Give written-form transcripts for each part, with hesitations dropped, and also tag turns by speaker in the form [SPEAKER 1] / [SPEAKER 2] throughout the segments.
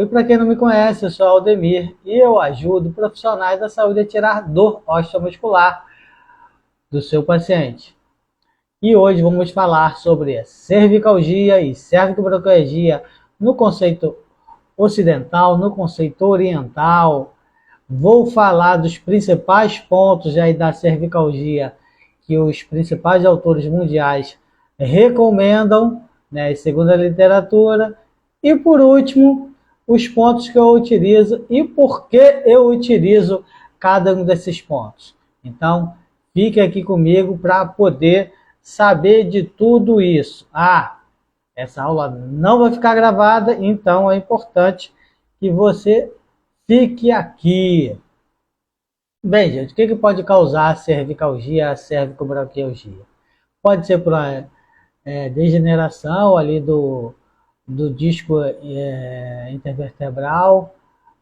[SPEAKER 1] E para quem não me conhece, eu sou Aldemir e eu ajudo profissionais da saúde a tirar dor osteomuscular do seu paciente. E hoje vamos falar sobre a cervicalgia e cervicobranquialgia no conceito ocidental, no conceito oriental. Vou falar dos principais pontos aí da cervicalgia que os principais autores mundiais recomendam, né, segundo a literatura. E por último, os pontos que eu utilizo e por que eu utilizo cada um desses pontos. Então, fique aqui comigo para poder saber de tudo isso. Essa aula não vai ficar gravada, então é importante que você fique aqui. Bem, gente, o que pode causar a cervicalgia, a cervicobranquialgia? Pode ser por degeneração ali do disco intervertebral,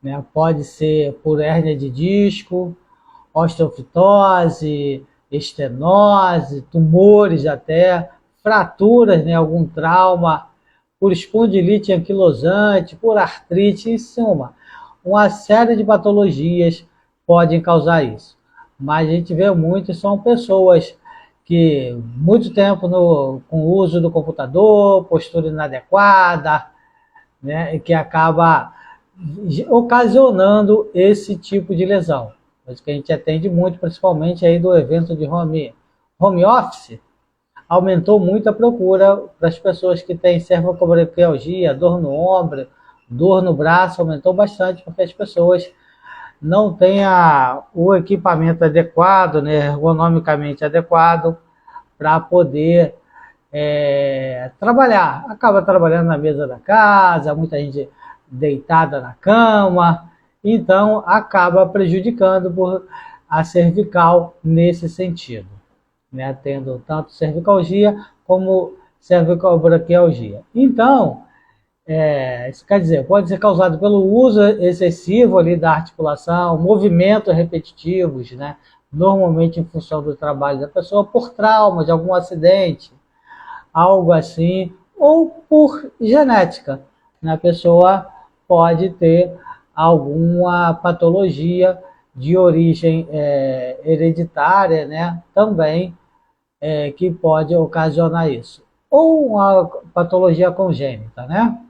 [SPEAKER 1] né? Pode ser por hérnia de disco, osteofitose, estenose, tumores até, fraturas, né? Algum trauma, por espondilite anquilosante, por artrite, em suma, uma série de patologias podem causar isso. Mas a gente vê muito, são pessoas que muito tempo com o uso do computador, postura inadequada, né, que acaba ocasionando esse tipo de lesão. Mas que a gente atende muito, principalmente aí do evento de home office, aumentou muito a procura para as pessoas que têm cervicobranquialgia, dor no ombro, dor no braço, aumentou bastante porque as pessoas não têm o equipamento adequado, né, ergonomicamente adequado, para poder trabalhar. Acaba trabalhando na mesa da casa, muita gente deitada na cama, então acaba prejudicando a cervical nesse sentido, né, tendo tanto cervicalgia como cervicobranquialgia. Então, isso quer dizer, pode ser causado pelo uso excessivo ali da articulação, movimentos repetitivos, né? Normalmente em função do trabalho da pessoa, por trauma de algum acidente, algo assim, ou por genética, né? A pessoa pode ter alguma patologia de origem hereditária, né? Também que pode ocasionar isso. Ou uma patologia congênita, né?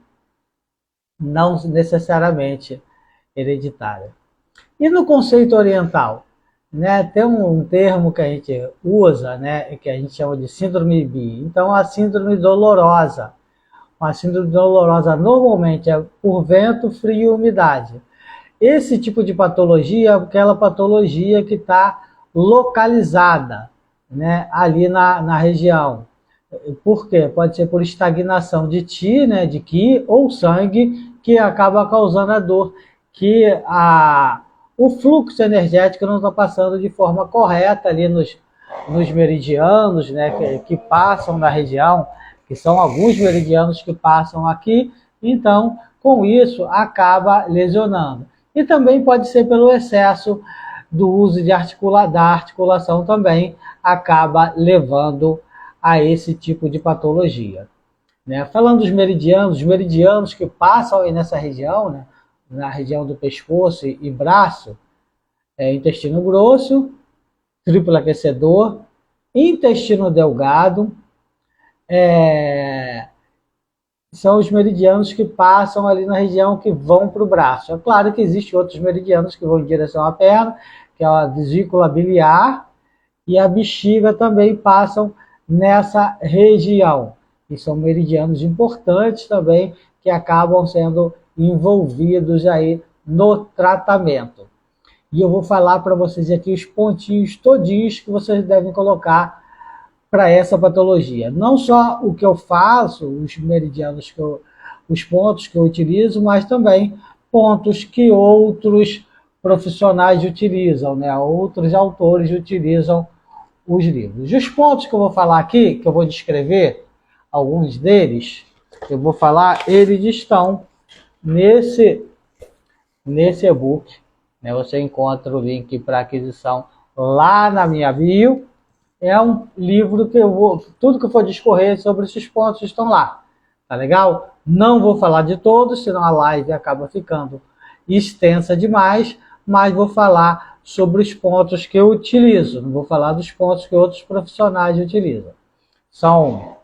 [SPEAKER 1] Não necessariamente hereditária. E no conceito oriental, né, tem um termo que a gente usa, né, que a gente chama de síndrome BI. Então, a síndrome dolorosa. A síndrome dolorosa normalmente é por vento, frio e umidade. Esse tipo de patologia é aquela patologia que está localizada, né, ali na região. Por quê? Pode ser por estagnação de Qi, né, de Qi ou sangue, que acaba causando a dor, que o fluxo energético não está passando de forma correta ali nos meridianos, né, que passam na região, que são alguns meridianos que passam aqui, então, com isso, acaba lesionando. E também pode ser pelo excesso do uso da articulação também, acaba levando a esse tipo de patologia. Né? Falando dos meridianos, os meridianos que passam aí nessa região, né? Na região do pescoço e braço, intestino grosso, triplo aquecedor, intestino delgado, são os meridianos que passam ali na região que vão para o braço. É claro que existem outros meridianos que vão em direção à perna, que é a vesícula biliar, e a bexiga também passam nessa região. E são meridianos importantes também que acabam sendo envolvidos aí no tratamento. E eu vou falar para vocês aqui os pontinhos todinhos que vocês devem colocar para essa patologia. Não só o que eu faço, os meridianos os pontos que eu utilizo, mas também pontos que outros profissionais utilizam, né? Outros autores utilizam os livros. E os pontos que eu vou falar aqui, que eu vou descrever, alguns deles, eu vou falar, eles estão nesse e-book, né? Você encontra o link para aquisição lá na minha bio. É um livro que tudo que eu for discorrer sobre esses pontos estão lá, tá legal? Não vou falar de todos, senão a live acaba ficando extensa demais, mas vou falar sobre os pontos que eu utilizo, não vou falar dos pontos que outros profissionais utilizam. São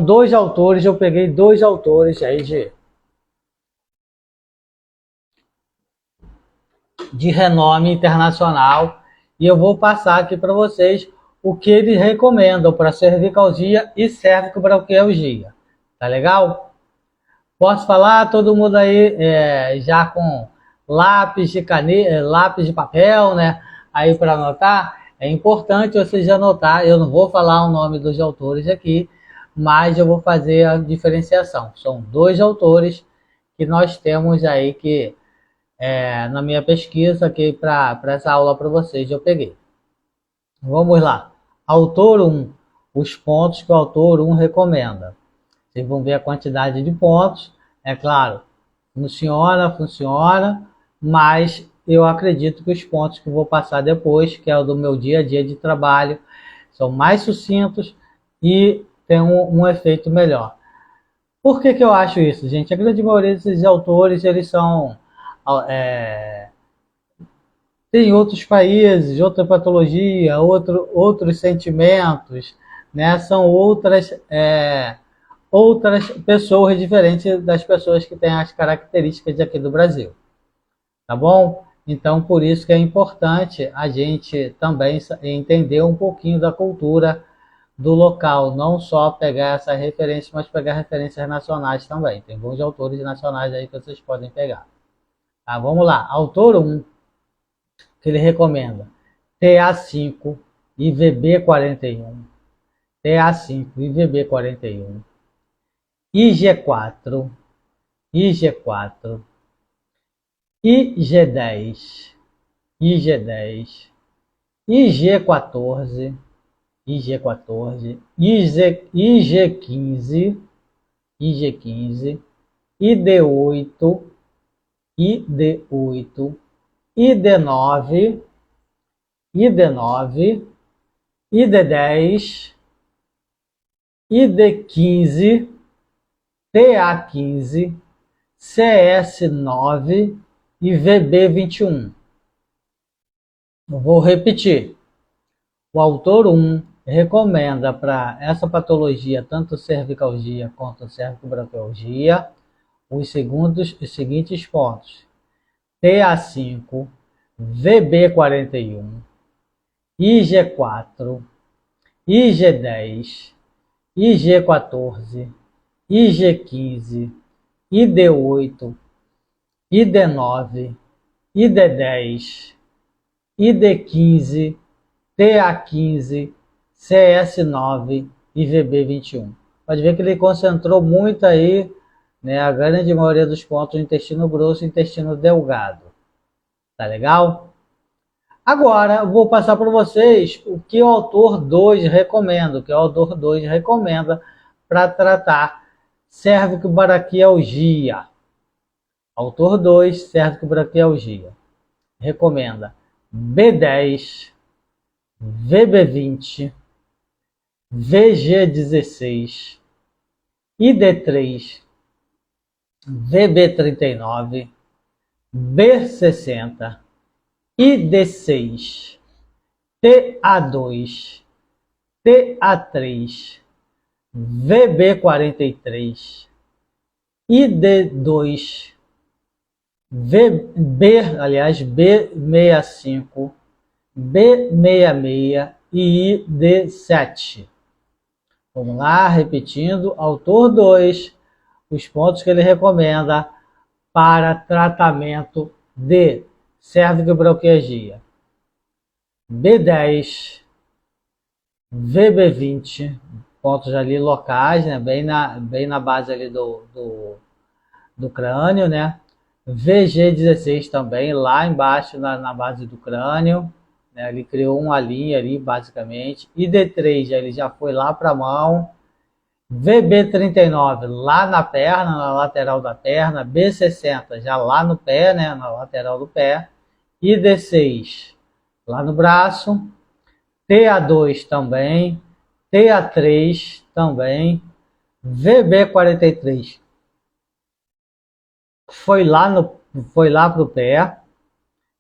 [SPEAKER 1] dois autores, eu peguei dois autores aí de renome internacional e eu vou passar aqui para vocês o que eles recomendam para cervicalgia e cervicobranquialgia. Tá legal? Posso falar? Todo mundo aí já com lápis de caneta, lápis de papel, né? Aí para anotar, é importante vocês anotar. Eu não vou falar o nome dos autores aqui, mas eu vou fazer a diferenciação. São dois autores que nós temos aí que na minha pesquisa aqui para essa aula para vocês eu peguei. Vamos lá. Autor 1. Os pontos que o autor 1 recomenda. Vocês vão ver a quantidade de pontos. É claro, funciona, mas eu acredito que os pontos que eu vou passar depois, que é o do meu dia a dia de trabalho, são mais sucintos e tem um efeito melhor. Por que eu acho isso, gente? A grande maioria desses autores, eles são... tem outros países, outra patologia, outros sentimentos, né? São outras pessoas diferentes das pessoas que têm as características aqui do Brasil, tá bom? Então, por isso que é importante a gente também entender um pouquinho da cultura do local, não só pegar essa referência, mas pegar referências nacionais também. Tem bons autores nacionais aí que vocês podem pegar. Tá, vamos lá. Autor 1, que ele recomenda TA5 e VB41. TA5 e VB41. IG4, IG4, IG10, IG10, IG14, IG14, IG15, IG15, ID8, ID8, ID9, ID9, ID10, ID15, TA15, CS9 e VB21. Vou repetir. O autor 1 recomenda para essa patologia, tanto cervicalgia quanto cervicobranquialgia, os seguintes pontos: TA5, VB41, IG4, IG10, IG14, IG15, ID8, ID9, ID10, ID15, TA15, CS9 e VB21. Pode ver que ele concentrou muito aí, né, a grande maioria dos pontos no intestino grosso e intestino delgado. Tá legal? Agora, eu vou passar para vocês o que o autor 2 recomenda, para tratar cervicobranquialgia. Autor 2, cervicobranquialgia. Recomenda B10, VB20, VG16, ID3, VB39, B60, ID6, TA2, TA3, VB43, ID2, B65, B66 e ID7. Vamos lá, repetindo. Autor 2, os pontos que ele recomenda para tratamento de cervicobranquialgia: B10, VB20, pontos ali locais, né, bem na base ali do crânio, né? VG16 também, lá embaixo na base do crânio, né? Ele criou uma linha ali, basicamente. ID3, ele já foi lá para a mão. VB39, lá na perna, na lateral da perna. B60, já lá no pé, né? Na lateral do pé. ID6, lá no braço. TA2 também. TA3 também. VB43 foi lá para o pé,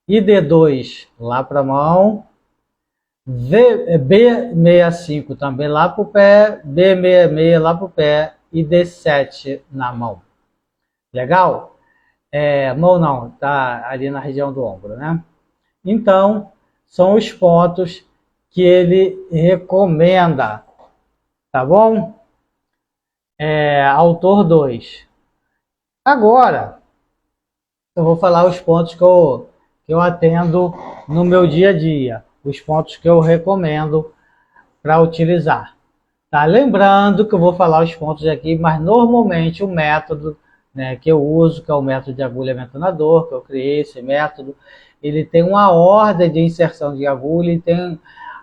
[SPEAKER 1] ID2 lá para a mão, B65 também lá para o pé, B66 lá para o pé e D7 na mão. Legal? Mão não, tá ali na região do ombro, né? Então, são os pontos que ele recomenda, tá bom? Autor 2. Agora, eu vou falar os pontos que eu atendo no meu dia a dia, os pontos que eu recomendo para utilizar. Tá? Lembrando que eu vou falar os pontos aqui, mas normalmente o método, né, que eu uso, que é o método de agulhamento na dor, que eu criei esse método, ele tem uma ordem de inserção de agulha e tem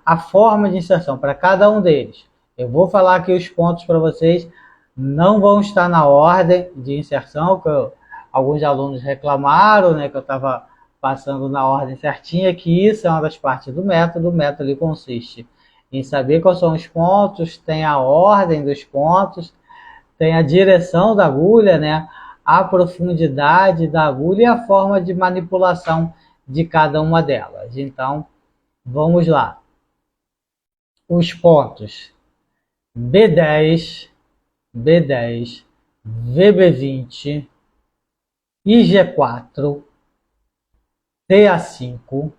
[SPEAKER 1] a forma de inserção para cada um deles. Eu vou falar aqui os pontos para vocês, não vão estar na ordem de inserção, que alguns alunos reclamaram, né, que eu estava passando na ordem certinha, que isso é uma das partes do método. O método ele consiste em saber quais são os pontos, tem a ordem dos pontos, tem a direção da agulha, né, a profundidade da agulha e a forma de manipulação de cada uma delas. Então, vamos lá. Os pontos B10, B10, VB20, IG4, TA5,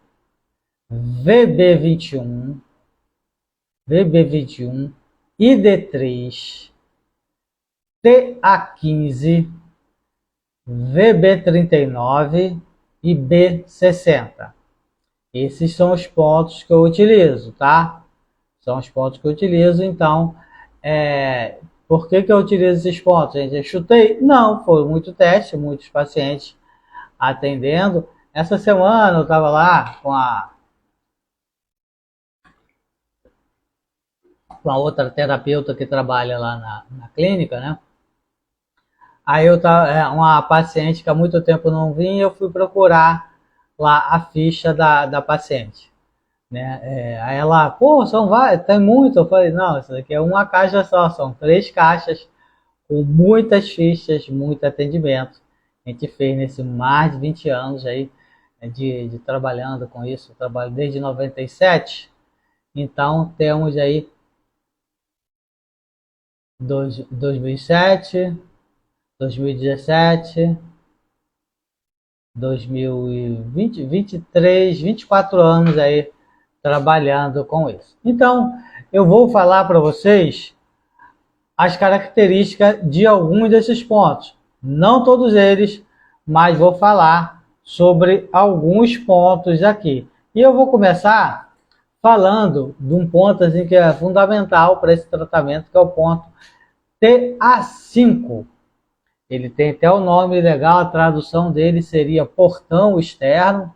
[SPEAKER 1] VB21, VB21, ID3, TA15, VB39 e B60. Esses são os pontos que eu utilizo, tá? São os pontos que eu utilizo, então, por que eu utilizo esses pontos? Gente, eu chutei? Não, foi muito teste, muitos pacientes atendendo. Essa semana eu estava lá com a outra terapeuta que trabalha lá na clínica, né? Aí eu tava, uma paciente que há muito tempo não vinha, eu fui procurar lá a ficha da paciente, né? Aí ela, pô, são várias, tem muito. Eu falei, não, isso daqui é uma caixa só, são 3 caixas com muitas fichas, muito atendimento. A gente fez nesse mais de 20 anos aí, né, de trabalhando com isso. Eu trabalho desde 97, então temos aí 2007, 2017, 2020, 23, 24 anos aí trabalhando com isso. Então, eu vou falar para vocês as características de alguns desses pontos. Não todos eles, mas vou falar sobre alguns pontos aqui. E eu vou começar falando de um ponto assim, que é fundamental para esse tratamento, que é o ponto TA5. Ele tem até o nome legal, a tradução dele seria portão externo.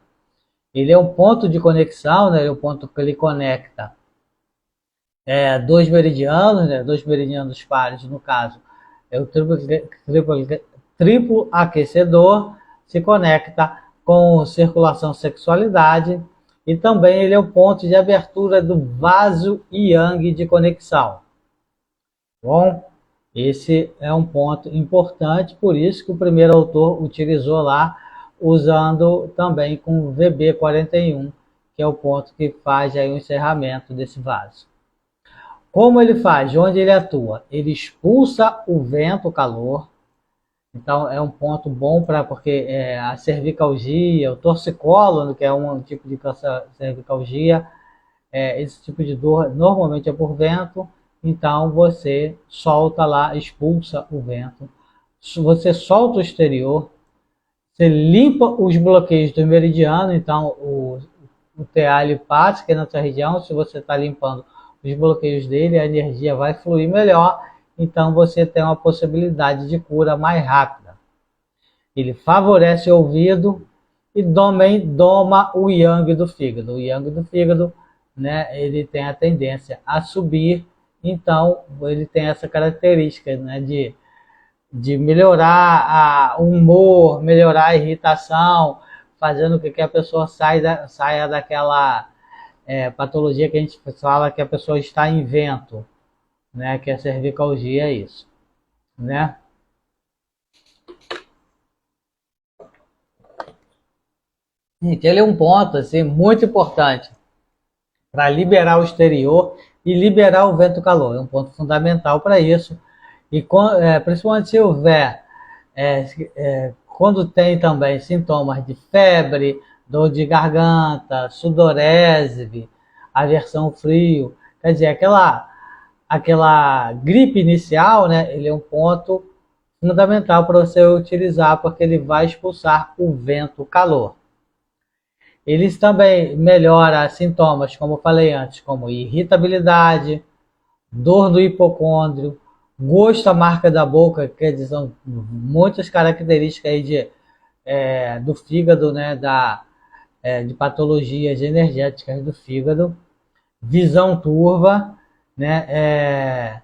[SPEAKER 1] Ele é um ponto de conexão, né? Ele é um ponto que ele conecta dois meridianos, né? Dois meridianos pares, no caso. É o triplo aquecedor, se conecta com circulação sexualidade e também ele é o ponto de abertura do vaso yang de conexão. Bom, esse é um ponto importante, por isso que o primeiro autor utilizou lá, usando também com VB41, que é o ponto que faz aí o encerramento desse vaso. Como ele faz? Onde ele atua? Ele expulsa o vento, o calor. Então é um ponto bom porque a cervicalgia, o torcicolo, que é um tipo de cervicalgia, esse tipo de dor normalmente é por vento. Então você solta lá, expulsa o vento, você solta o exterior, você limpa os bloqueios do meridiano, então o TA ele passa aqui na sua região, se você está limpando os bloqueios dele, a energia vai fluir melhor, então você tem uma possibilidade de cura mais rápida. Ele favorece o ouvido e também doma o yang do fígado. O yang do fígado, né, ele tem a tendência a subir. Então, ele tem essa característica, né, de melhorar o humor, melhorar a irritação, fazendo com que a pessoa saia daquela patologia que a gente fala que a pessoa está em vento, né, que a cervicalgia é isso. né? Gente, ele é um ponto assim, muito importante para liberar o exterior e liberar o vento calor. É um ponto fundamental para isso. E principalmente se houver, quando tem também sintomas de febre, dor de garganta, sudorese, aversão ao frio, quer dizer, aquela gripe inicial, né, ele é um ponto fundamental para você utilizar, porque ele vai expulsar o vento calor. Eles também melhoram sintomas, como eu falei antes, como irritabilidade, dor do hipocôndrio, gosto amarga da boca, quer dizer, são muitas características aí do fígado, né, de patologias energéticas do fígado, visão turva, né,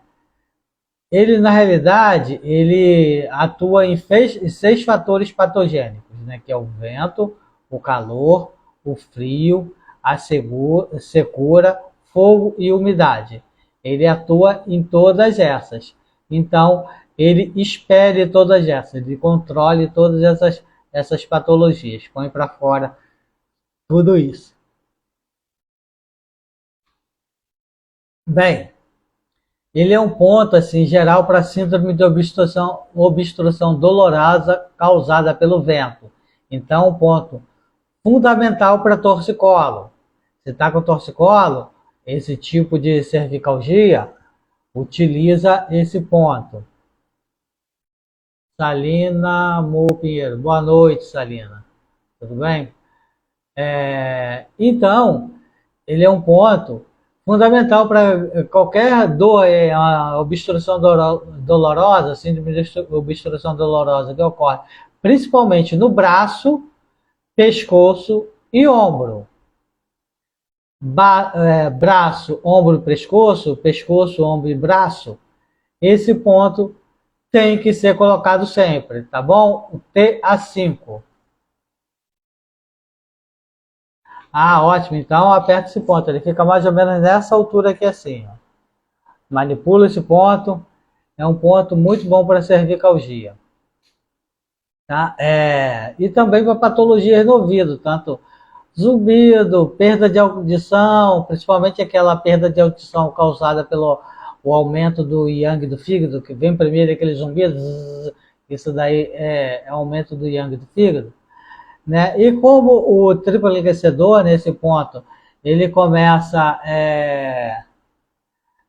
[SPEAKER 1] ele na realidade ele atua em 6 fatores patogênicos, né, que é o vento, o calor, o frio, a secura, fogo e umidade. Ele atua em todas essas. Então, ele espere todas essas, ele controle todas essas patologias, põe para fora tudo isso. Bem, ele é um ponto assim geral para síndrome de obstrução dolorosa causada pelo vento. Então, um ponto fundamental para torcicolo. Você está com torcicolo, esse tipo de cervicalgia, utiliza esse ponto. Salina Pinheiro. Boa noite, Salina. Tudo bem? Então, ele é um ponto fundamental para qualquer dor, a obstrução dolorosa, síndrome de obstrução dolorosa que ocorre, principalmente no braço, pescoço e ombro. Braço, ombro, pescoço, ombro e braço, esse ponto tem que ser colocado sempre, tá bom? O TA5. Ah, ótimo. Então aperta esse ponto. Ele fica mais ou menos nessa altura aqui assim. Ó. Manipula esse ponto. É um ponto muito bom para cervicalgia. Tá? E também para patologias no ouvido, tanto zumbido, perda de audição, principalmente aquela perda de audição causada pelo o aumento do yang do fígado, que vem primeiro aquele zumbido, isso daí é aumento do yang do fígado. Né? E como o triplo enriquecedor, nesse ponto, ele começa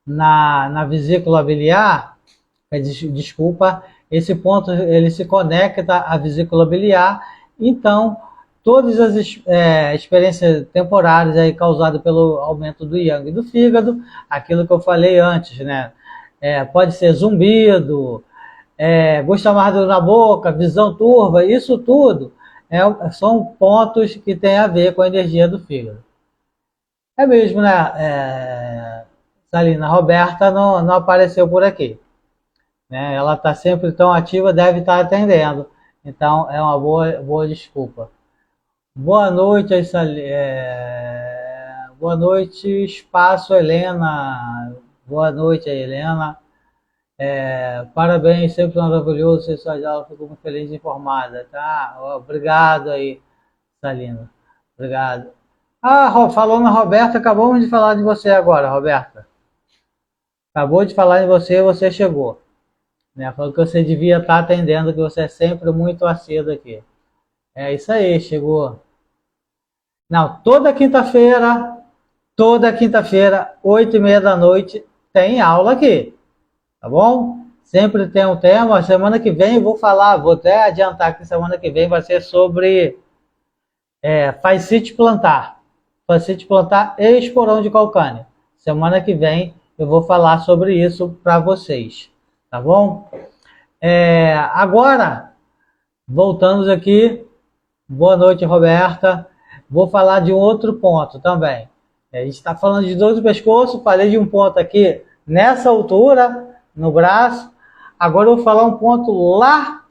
[SPEAKER 1] na vesícula biliar, desculpa, esse ponto ele se conecta à vesícula biliar, então todas as experiências temporárias aí causadas pelo aumento do yang do fígado, aquilo que eu falei antes, né? Pode ser zumbido, gosto amargo na boca, visão turva, isso tudo são pontos que têm a ver com a energia do fígado. É mesmo, né? Salina, Roberta não apareceu por aqui. Né? Ela está sempre tão ativa, deve estar atendendo. Então, é uma boa desculpa. Boa noite, boa noite, Espaço Helena. Boa noite, Helena. Parabéns, sempre maravilhoso ser sua aula, fico muito feliz e informada, tá? Obrigado aí, Salina. Obrigado. Falou na Roberta, acabamos de falar de você agora, Roberta. Acabou de falar de você, você chegou. Né? Falou que você devia estar atendendo, que você é sempre muito assíduo aqui. É isso aí, chegou. Não, toda quinta-feira, 8h30 da noite, tem aula aqui. Tá bom? Sempre tem um tema. Semana que vem eu vou até adiantar que semana que vem vai ser sobre fascite plantar. Fascite plantar e esporão de calcânio. Semana que vem eu vou falar sobre isso para vocês. Tá bom? Agora, voltamos aqui. Boa noite, Roberta. Vou falar de um outro ponto também. A gente está falando de dor do pescoço, falei de um ponto aqui nessa altura, no braço. Agora eu vou falar um ponto lá,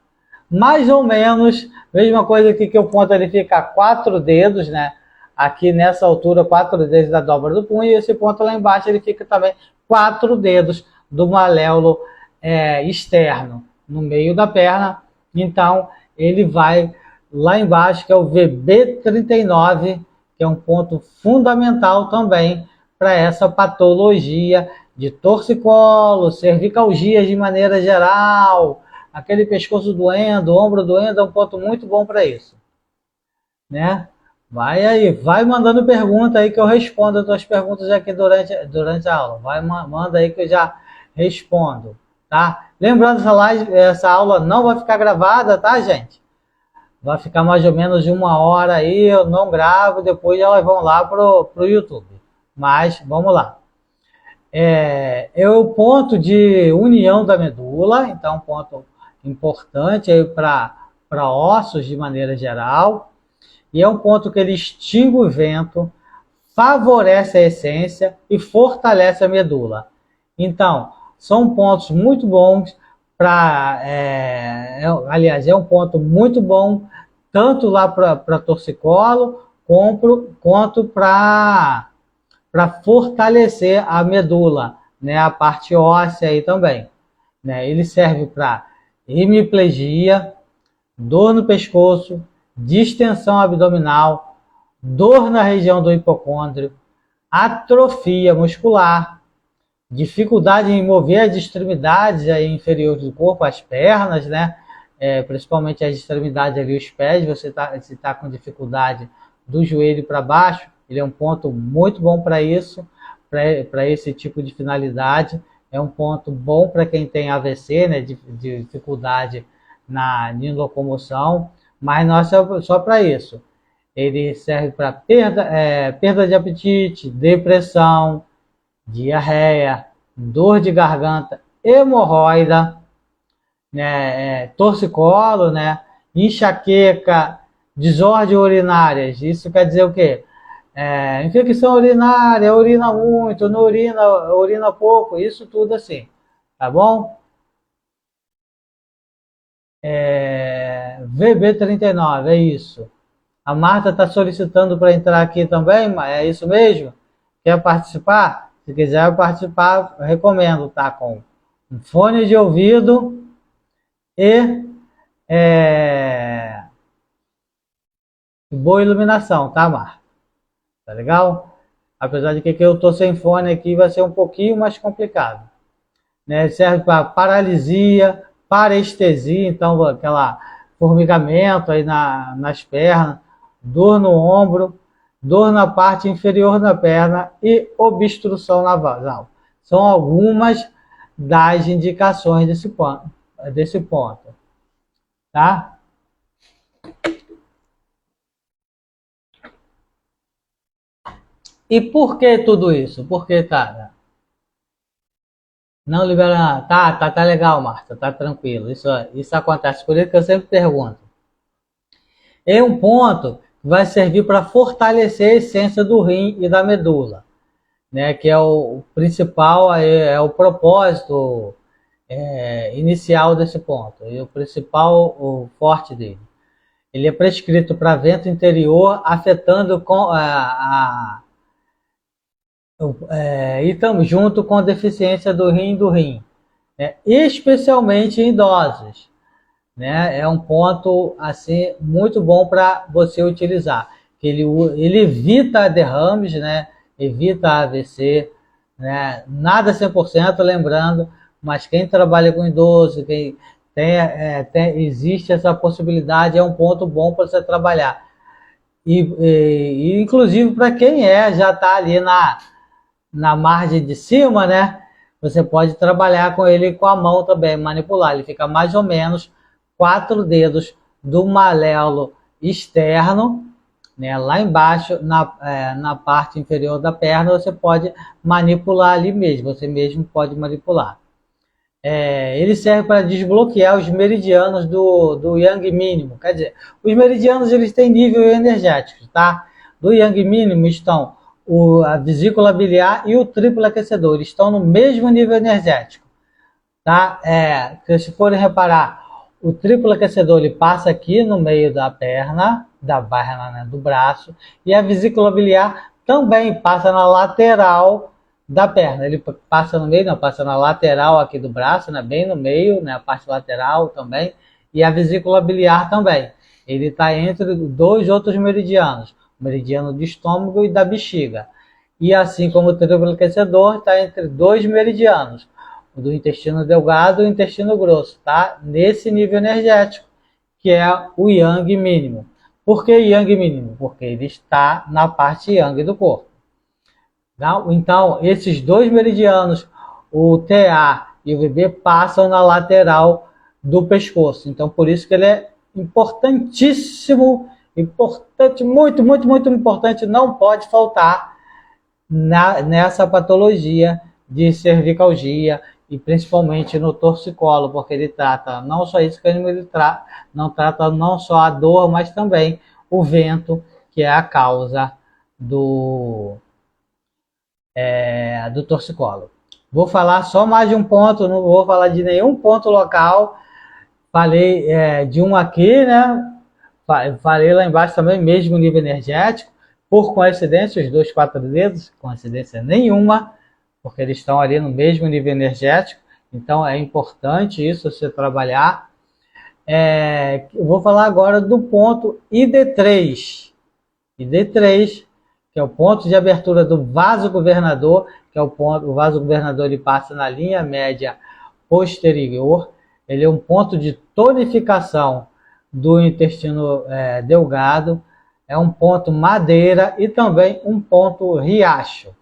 [SPEAKER 1] mais ou menos, mesma coisa aqui que o ponto ele fica a 4 dedos, né? Aqui nessa altura, 4 dedos da dobra do punho, e esse ponto lá embaixo ele fica também 4 dedos do maléolo externo no meio da perna, então ele vai lá embaixo, que é o VB39, que é um ponto fundamental também para essa patologia de torcicolo, cervicalgia de maneira geral, aquele pescoço doendo, ombro doendo, é um ponto muito bom para isso, né? Vai aí, vai mandando pergunta aí que eu respondo as tuas perguntas aqui durante a aula. Manda aí que eu já respondo, tá? Lembrando, essa aula não vai ficar gravada, tá, gente? Vai ficar mais ou menos de 1 hora aí, eu não gravo, depois elas vão lá pro YouTube. Mas, vamos lá. É o ponto de união da medula, então um ponto importante aí para ossos de maneira geral. E é um ponto que ele extingue o vento, favorece a essência e fortalece a medula. Então, são pontos muito bons para... aliás, é um ponto muito bom tanto lá para torcicolo quanto para fortalecer a medula, né, a parte óssea aí também. Né? Ele serve para hemiplegia, dor no pescoço, distensão abdominal, dor na região do hipocôndrio, atrofia muscular, dificuldade em mover as extremidades inferiores do corpo, as pernas, né? Principalmente as extremidades ali, os pés, você tá com dificuldade do joelho para baixo, ele é um ponto muito bom para isso, para esse tipo de finalidade. É um ponto bom para quem tem AVC, né? De dificuldade na locomoção, mas não é só para isso. Ele serve para perda de apetite, depressão, diarreia, dor de garganta, hemorroida, né, torcicolo, né, enxaqueca, desordem urinárias. Isso quer dizer o quê? Infecção urinária, urina muito, não urina pouco, isso tudo assim, tá bom? VB39, é isso. A Marta está solicitando para entrar aqui também, mas é isso mesmo? Quer participar? Se quiser participar, eu recomendo, tá? Com um fone de ouvido e boa iluminação, tá, Marta? Tá legal? Apesar de que eu tô sem fone aqui, vai ser um pouquinho mais complicado. Né? Serve para paralisia, parestesia, então aquela formigamento aí nas pernas, dor no ombro, dor na parte inferior da perna e obstrução nasal. São algumas das indicações desse ponto. Tá? E por que tudo isso? Por que, cara? Não libera. Tá legal, Marta, tá tranquilo. Isso acontece, por isso que eu sempre pergunto. É um ponto que vai servir para fortalecer a essência do rim e da medula, né? Que é o principal, é o propósito inicial desse ponto, e o principal, o forte dele. Ele é prescrito para vento interior, afetando e estamos junto com deficiência do rim, né? Especialmente em idosos, né? É um ponto assim muito bom para você utilizar. Ele evita derrames, né? Evita AVC, né? Nada 100%, lembrando, mas quem trabalha com idoso, quem existe essa possibilidade, é um ponto bom para você trabalhar. E inclusive para quem já está ali na margem de cima, né? Você pode trabalhar com ele com a mão também, manipular. Ele fica mais ou menos 4 dedos do maléolo externo, né? Lá embaixo, na parte inferior da perna, você pode manipular ali mesmo. Você mesmo pode manipular. Ele serve para desbloquear os meridianos do Yang mínimo. Quer dizer, os meridianos eles têm nível energético, tá? Do Yang mínimo estão a vesícula biliar e o triplo aquecedor. Eles estão no mesmo nível energético, tá? Se forem reparar, o triplo aquecedor ele passa aqui no meio da perna, né, do braço, e a vesícula biliar também passa na lateral da perna. Ele passa no meio, não, passa na lateral aqui do braço, né, bem no meio, né, a parte lateral também, e a vesícula biliar também. Ele está entre dois outros meridianos, o meridiano do estômago e da bexiga. E assim como o triângulo aquecedor, está entre dois meridianos, o do intestino delgado e o intestino grosso, tá? Nesse nível energético, que é o yang mínimo. Por que yang mínimo? Porque ele está na parte yang do corpo. Então, esses dois meridianos, o TA e o VB, passam na lateral do pescoço. Então, por isso que ele é importantíssimo, importante, muito, muito, muito importante, não pode faltar nessa patologia de cervicalgia e principalmente no torcicolo, porque ele trata não só isso, que ele não trata não só a dor, mas também o vento, que é a causa do torcicolo. Vou falar só mais de um ponto, não vou falar de nenhum ponto local. Falei de um aqui, né? Falei lá embaixo também, mesmo nível energético. Por coincidência, os dois quatro dedos, coincidência nenhuma, porque eles estão ali no mesmo nível energético. Então é importante isso, você trabalhar. Eu vou falar agora do ponto ID3. ID3, que é o ponto de abertura do vaso governador, que é o vaso governador, ele passa na linha média posterior. Ele é um ponto de tonificação do intestino delgado, é um ponto madeira e também um ponto riacho,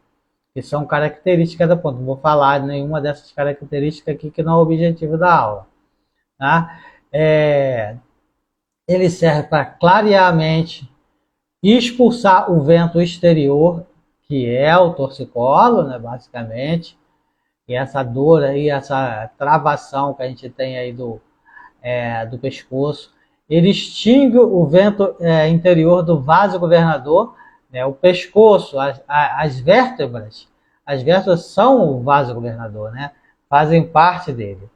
[SPEAKER 1] que são características da ponta. Não vou falar de nenhuma dessas características aqui, que não é o objetivo da aula. Tá? Ele serve para clarear a mente, expulsar o vento exterior, que é o torcicolo, né, basicamente, e essa dor aí, essa travação que a gente tem aí do pescoço. Ele extingue o vento interior do vaso governador, né, o pescoço, as vértebras são o vaso governador, né, fazem parte dele.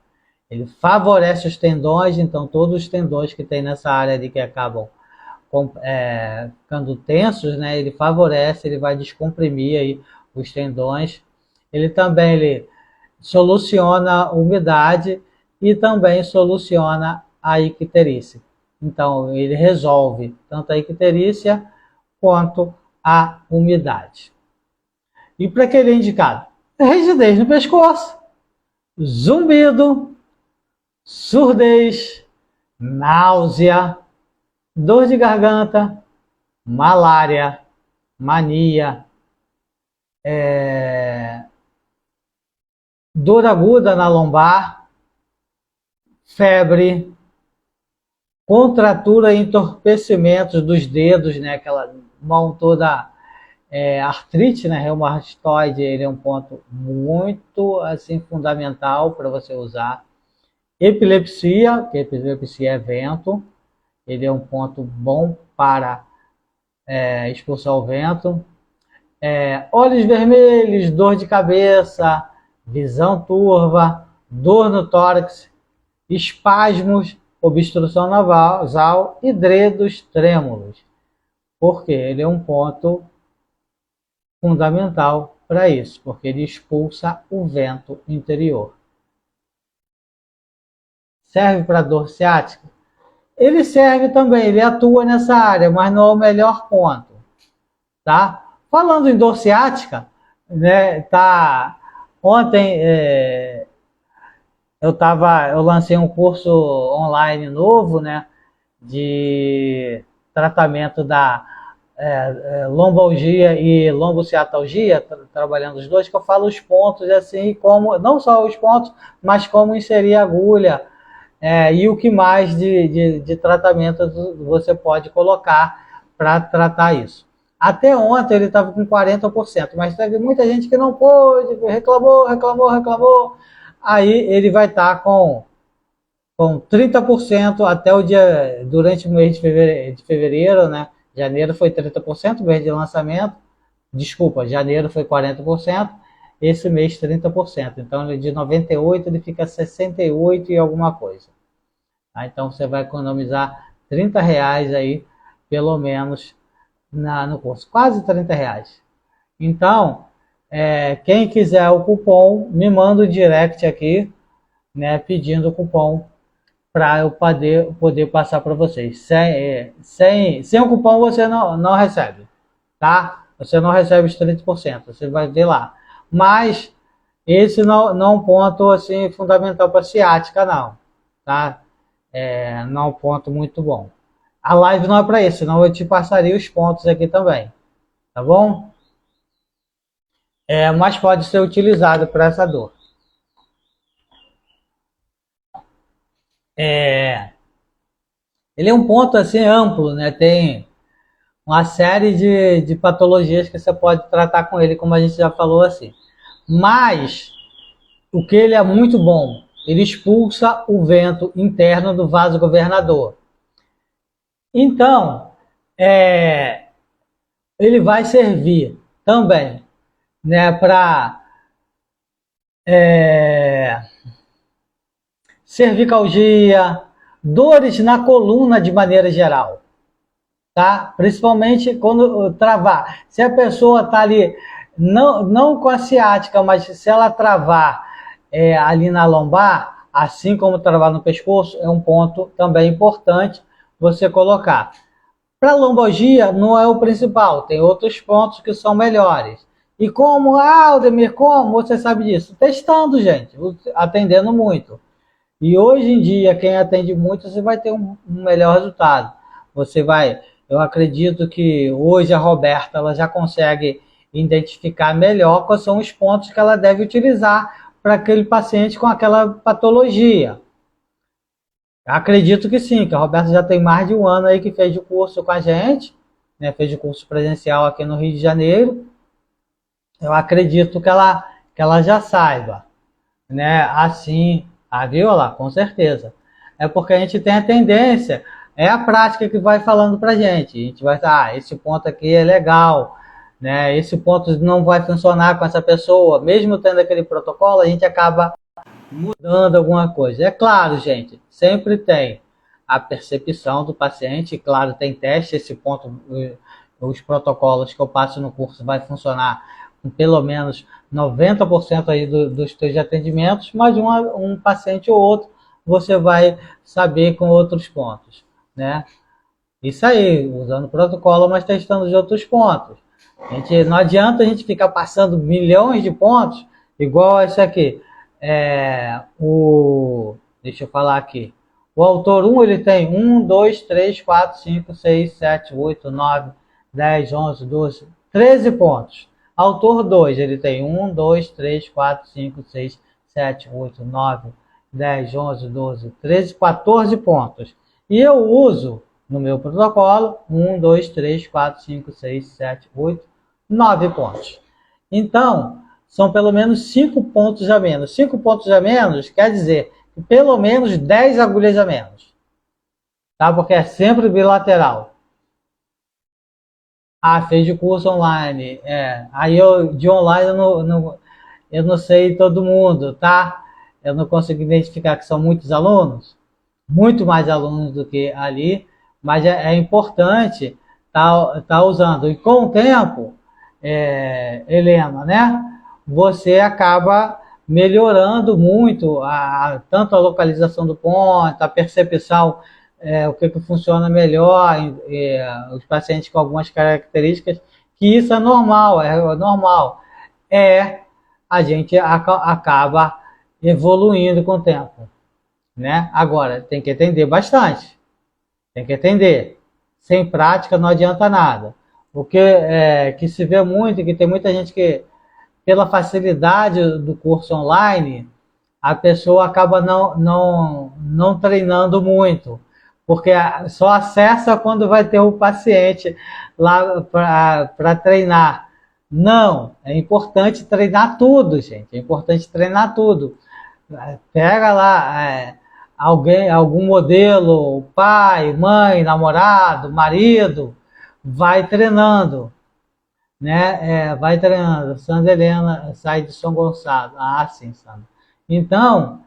[SPEAKER 1] Ele favorece os tendões, então todos os tendões que tem nessa área ali que acabam ficando tensos, né, ele favorece, ele vai descomprimir aí os tendões. Ele também soluciona a umidade e também soluciona a icterícia. Então, ele resolve tanto a icterícia quanto a umidade. E para que ele é indicado? Rigidez no pescoço, zumbido, surdez, náusea, dor de garganta, malária, mania, dor aguda na lombar, febre, contratura e entorpecimento dos dedos, né? Aquela mão toda artrite, né? Reumatoide, ele é um ponto muito assim fundamental para você usar. Epilepsia, que epilepsia é vento, ele é um ponto bom para expulsar o vento. Olhos vermelhos, dor de cabeça, visão turva, dor no tórax, espasmos, obstrução nasal e dedos trêmulos, porque ele é um ponto fundamental para isso, porque ele expulsa o vento interior. Serve para dor ciática? Ele serve também, ele atua nessa área, mas não é o melhor ponto, tá? Falando em dor ciática, né, ontem eu lancei um curso online novo, né, de tratamento da lombalgia e lombociatalgia, trabalhando os dois, que eu falo os pontos, assim, como, não só os pontos, mas como inserir agulha, e o que mais de tratamento você pode colocar para tratar isso. Até ontem ele estava com 40%, mas teve muita gente que não pôde, reclamou. Aí ele vai estar com 30% até durante o mês de fevereiro, né? Janeiro foi 30%, mês de lançamento. Desculpa, janeiro foi 40%, esse mês 30%. Então, de 98 ele fica 68 e alguma coisa. Tá? Então, você vai economizar R$30 aí, pelo menos, no curso. Quase R$30. Então, Quem quiser o cupom, me manda o direct aqui, né, pedindo o cupom para eu poder passar para vocês. Sem o cupom você não recebe, tá? Você não recebe os 30%, você vai ver lá. Mas esse não é um ponto assim, fundamental para a ciática, não, tá? Não é um ponto muito bom. A live não é para isso, senão eu te passaria os pontos aqui também, tá bom? Mas pode ser utilizado para essa dor. Ele é um ponto assim amplo, né? Tem uma série de patologias que você pode tratar com ele, como a gente já falou assim. Mas o que ele é muito bom, ele expulsa o vento interno do vaso governador. Então, ele vai servir também, né, para cervicalgia, dores na coluna de maneira geral, tá? Principalmente quando travar. Se a pessoa tá ali, não com a ciática, mas se ela travar ali na lombar, assim como travar no pescoço, é um ponto também importante você colocar. Para lombalgia não é o principal, tem outros pontos que são melhores. E como, Aldemir, como você sabe disso? Testando, gente, atendendo muito. E hoje em dia, quem atende muito, você vai ter um melhor resultado. Eu acredito que hoje a Roberta ela já consegue identificar melhor quais são os pontos que ela deve utilizar para aquele paciente com aquela patologia. Acredito que sim, que a Roberta já tem mais de um ano aí que fez o curso com a gente, né? Fez o curso presencial aqui no Rio de Janeiro. Eu acredito que ela já saiba, né? Assim, viu lá, com certeza. É porque a gente tem a tendência, é a prática que vai falando pra gente. A gente vai, esse ponto aqui é legal, né? Esse ponto não vai funcionar com essa pessoa. Mesmo tendo aquele protocolo, a gente acaba mudando alguma coisa. É claro, gente, sempre tem a percepção do paciente, claro, tem teste, esse ponto, os protocolos que eu passo no curso vai funcionar com pelo menos 90% aí dos teus atendimentos, mas um paciente ou outro você vai saber com outros pontos, né? Isso aí, usando o protocolo, mas testando os outros pontos. Não adianta a gente ficar passando milhões de pontos, igual esse aqui. Deixa eu falar aqui. O autor 1, ele tem 1, 2, 3, 4, 5, 6, 7, 8, 9, 10, 11, 12, 13 pontos. Autor 2, ele tem 1, 2, 3, 4, 5, 6, 7, 8, 9, 10, 11, 12, 13, 14 pontos. E eu uso no meu protocolo 1, 2, 3, 4, 5, 6, 7, 8, 9 pontos. Então, são pelo menos 5 pontos a menos. 5 pontos a menos quer dizer pelo menos 10 agulhas a menos. Tá? Porque é sempre bilateral. Fez de curso online. Aí de online eu não sei todo mundo, tá? Eu não consigo identificar que são muitos alunos. Muito mais alunos do que ali. Mas é importante tá usando. E com o tempo, Helena, né? Você acaba melhorando muito tanto a localização do ponto, a percepção, o que funciona melhor, os pacientes com algumas características, que isso é normal, a gente acaba evoluindo com o tempo, né? Agora, tem que entender bastante, tem que entender, sem prática não adianta nada. O que se vê muito, que tem muita gente que pela facilidade do curso online, a pessoa acaba não treinando muito, porque só acessa quando vai ter o paciente lá para treinar. Não, é importante treinar tudo, gente, é importante treinar tudo. Pega lá algum modelo, pai, mãe, namorado, marido, vai treinando. Né? Vai treinando. Sandra Helena sai de São Gonçalo. Sim, Sandra. Então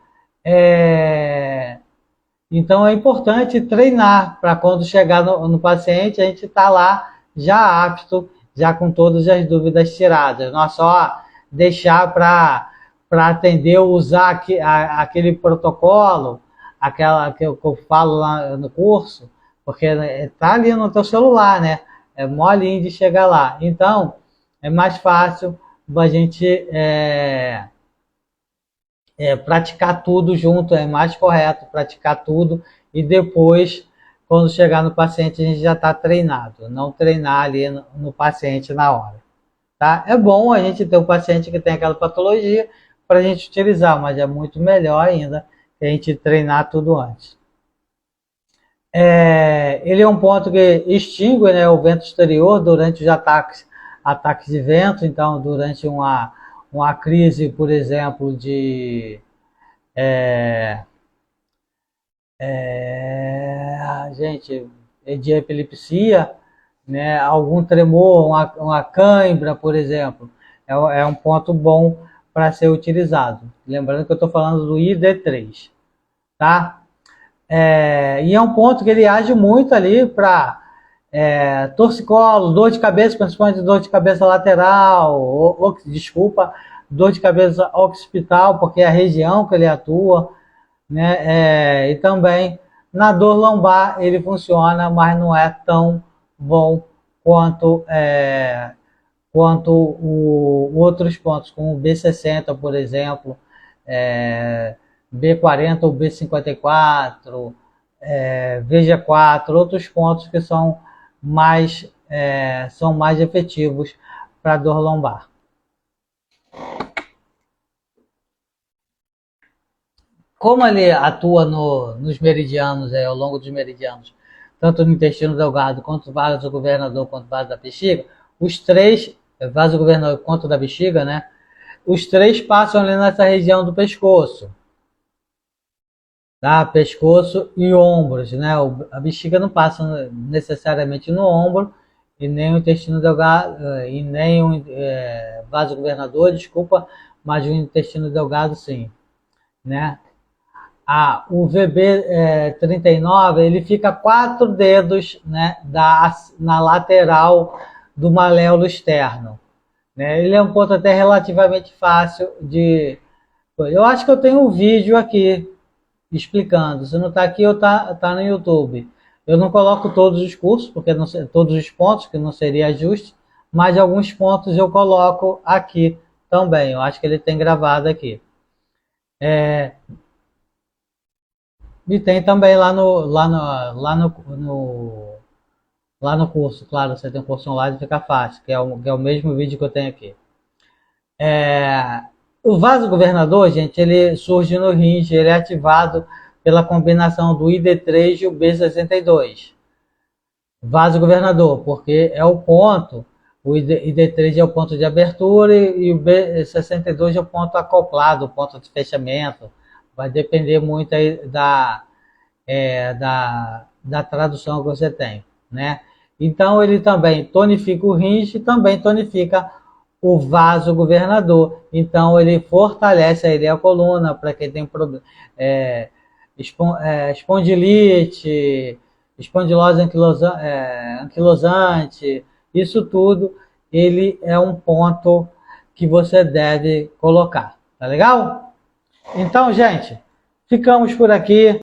[SPEAKER 1] é importante treinar para quando chegar no paciente, a gente está lá já apto, já com todas as dúvidas tiradas. Não é só deixar para atender, usar aquele protocolo, aquela que eu falo lá no curso, porque está ali no teu celular, né? É molinho de chegar lá. Então, é mais fácil a gente praticar tudo junto, é mais correto praticar tudo e depois, quando chegar no paciente, a gente já está treinado, não treinar ali no paciente na hora. Tá? É bom a gente ter um paciente que tem aquela patologia para a gente utilizar, mas é muito melhor ainda que a gente treinar tudo antes. Ele é um ponto que extingue, né, o vento exterior durante os ataques de vento. Então, durante uma crise, por exemplo, de de epilepsia, né, algum tremor, uma cãibra, por exemplo, é um ponto bom para ser utilizado. Lembrando que eu estou falando do ID3, tá? E é um ponto que ele age muito ali para torcicolo, dor de cabeça, principalmente dor de cabeça lateral, dor de cabeça occipital, porque é a região que ele atua, né? E também na dor lombar ele funciona, mas não é tão bom quanto outros pontos, como o B60, por exemplo, B40 ou B54, VG4, outros pontos que são mais efetivos para dor lombar. Como ele atua nos meridianos, ao longo dos meridianos, tanto no intestino delgado, quanto no vaso governador, quanto no vaso da bexiga, os três, vaso governador quanto da bexiga, né? Os três passam ali nessa região do pescoço. Tá? Pescoço e ombros, né? A bexiga não passa necessariamente no ombro, e nem o intestino delgado, e nem o vaso governador, desculpa, mas o intestino delgado sim, né? O VB39, ele fica 4 dedos, né, na lateral do maléolo externo. Né? Ele é um ponto até relativamente fácil de... Eu acho que eu tenho um vídeo aqui explicando. Se não está aqui, tá no YouTube. Eu não coloco todos os cursos, porque não sei, todos os pontos, que não seria justo, mas alguns pontos eu coloco aqui também. Eu acho que ele tem gravado aqui. E tem também lá no curso, claro, você tem um curso online, fica fácil, que é o mesmo vídeo que eu tenho aqui. O vaso governador, gente, ele surge no rins, ele é ativado pela combinação do ID3 e o B62. Vaso governador, porque é o ponto, o ID3 é o ponto de abertura e o B62 é o ponto acoplado, o ponto de fechamento. Vai depender muito aí da tradução que você tem, né? Então ele também tonifica o rins e também tonifica o vaso governador. Então ele fortalece aí a coluna para quem tem problema, espondilite, espondilose anquilosante, isso tudo ele é um ponto que você deve colocar, tá legal? Então, gente, ficamos por aqui.